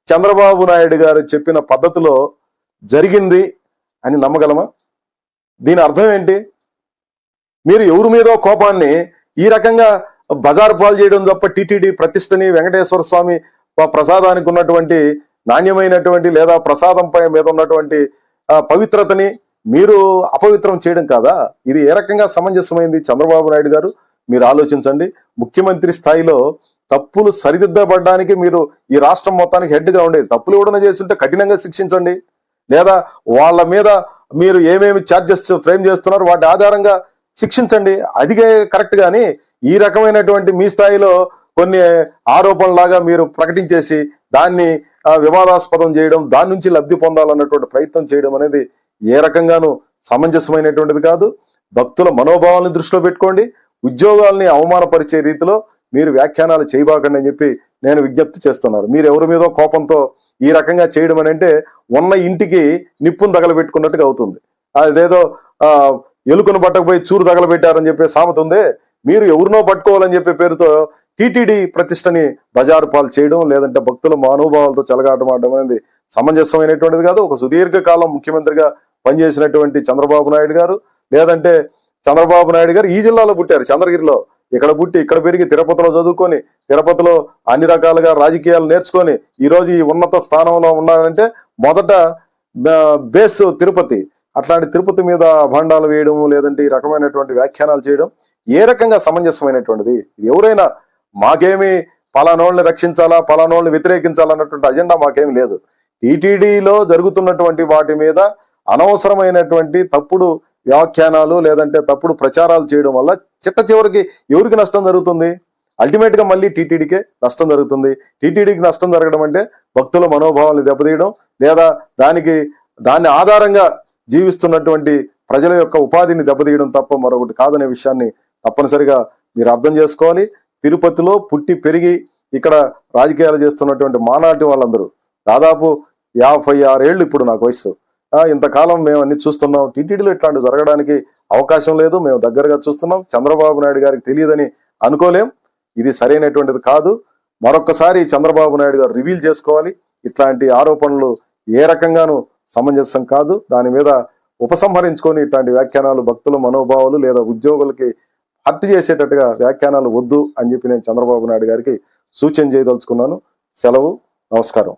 చంద్రబాబు నాయుడు గారు చెప్పిన పద్ధతిలో జరిగింది అని నమ్మగలమా? దీని అర్థం ఏంటి? మీరు ఎవరి మీదో కోపాన్ని ఈ రకంగా బజారు పాలు చేయడం తప్ప టిటిడి ప్రతిష్టని, వెంకటేశ్వర స్వామి ప్రసాదానికి ఉన్నటువంటి నాణ్యమైనటువంటి లేదా ప్రసాదంపై మీద ఉన్నటువంటి పవిత్రతని మీరు అపవిత్రం చేయడం కాదా? ఇది ఏ రకంగా సమంజసమైంది? చంద్రబాబు నాయుడు గారు మీరు ఆలోచించండి. ముఖ్యమంత్రి స్థాయిలో తప్పులు సరిదిద్దబడడానికి మీరు ఈ రాష్ట్రం మొత్తానికి హెడ్ గా ఉండేది. తప్పులు ఎవడన చేస్తుంటే కఠినంగా శిక్షించండి, లేదా వాళ్ళ మీద మీరు ఏమేమి ఛార్జెస్ ఫ్రేమ్ చేస్తున్నారు వాటి ఆధారంగా శిక్షించండి. అది కరెక్ట్. కానీ ఈ రకమైనటువంటి మీ స్థాయిలో కొన్ని ఆరోపణలాగా మీరు ప్రకటించేసి దాన్ని వివాదాస్పదం చేయడం, దాని నుంచి లబ్ధి పొందాలన్నటువంటి ప్రయత్నం చేయడం అనేది ఏ రకంగానూ సమంజసమైనటువంటిది కాదు. భక్తుల మనోభావాలను దృష్టిలో పెట్టుకోండి. ఉద్యోగాల్ని అవమానపరిచే రీతిలో మీరు వ్యాఖ్యానాలు చేయబాకండి అని చెప్పి నేను విజ్ఞప్తి చేస్తున్నాను. మీరు ఎవరి మీదో కోపంతో ఈ రకంగా చేయడం అని అంటే ఉన్న ఇంటికి నిప్పును తగలబెట్టుకున్నట్టుగా అవుతుంది. అదేదో ఎలుకను పట్టకపోయి చూరు తగలబెట్టారని చెప్పే సామెత ఉంది. మీరు ఎవరినో పట్టుకోవాలని చెప్పే పేరుతో టీటీడీ ప్రతిష్టని బజారు పాలు చేయడం, లేదంటే భక్తుల మనోభావాలతో చెలగాటమాడడం అనేది సమంజసమైనటువంటిది కాదు. ఒక సుదీర్ఘకాలం ముఖ్యమంత్రిగా పనిచేసినటువంటి చంద్రబాబు నాయుడు గారు, లేదంటే చంద్రబాబు నాయుడు గారు ఈ జిల్లాలో పుట్టారు, చంద్రగిరిలో. ఇక్కడ పుట్టి ఇక్కడ పెరిగి తిరుపతిలో చదువుకొని తిరుపతిలో అన్ని రకాలుగా రాజకీయాలు నేర్చుకొని ఈరోజు ఈ ఉన్నత స్థానంలో ఉన్నారంటే మొదట బేస్ తిరుపతి. అట్లాంటి తిరుపతి మీద భాండాలు వేయడం, లేదంటే ఈ రకమైనటువంటి వ్యాఖ్యానాలు చేయడం ఏ రకంగా సమంజసమైనటువంటిది? ఎవరైనా మాకేమి పలానోళ్ళని రక్షించాలా, పలానోళ్ళని వ్యతిరేకించాలన్నటువంటి అజెండా మాకేమి లేదు. టీటీడీలో జరుగుతున్నటువంటి వాటి మీద అనవసరమైనటువంటి తప్పుడు వ్యాఖ్యానాలు లేదంటే తప్పుడు ప్రచారాలు చేయడం వల్ల చిట్ట చివరికి ఎవరికి నష్టం జరుగుతుంది? అల్టిమేట్ గా మళ్ళీ టీటీడీకే నష్టం జరుగుతుంది. టీటీడీకి నష్టం జరగడం అంటే భక్తుల మనోభావాలను దెబ్బతీయడం, లేదా దాన్ని ఆధారంగా జీవిస్తున్నటువంటి ప్రజల యొక్క ఉపాధిని దెబ్బతీయడం తప్ప మరొకటి కాదనే విషయాన్ని తప్పనిసరిగా మీరు అర్థం చేసుకోవాలి. తిరుపతిలో పుట్టి పెరిగి ఇక్కడ రాజకీయాలు చేస్తున్నటువంటి మానాటి వాళ్ళందరూ దాదాపు 56 ఏళ్ళు ఇప్పుడు నాకు వయసు. ఇంతకాలం మేము అన్ని చూస్తున్నాం. టీటీడీలో ఇట్లాంటివి జరగడానికి అవకాశం లేదు. మేము దగ్గరగా చూస్తున్నాం. చంద్రబాబు నాయుడు గారికి తెలియదని అనుకోలేం. ఇది సరైనటువంటిది కాదు. మరొక్కసారి చంద్రబాబు నాయుడు గారు రివీల్ చేసుకోవాలి. ఇట్లాంటి ఆరోపణలు ఏ రకంగానూ సమంజసం కాదు. దాని మీద ఉపసంహరించుకొని ఇట్లాంటి వ్యాఖ్యానాలు భక్తుల మనోభావాలు లేదా ఉద్యోగులకి హర్ట్ చేసేటట్టుగా వ్యాఖ్యానాలు వద్దు అని చెప్పి నేను చంద్రబాబు నాయుడు గారికి సూచన చేయదలుచుకున్నాను. సెలవు. నమస్కారం.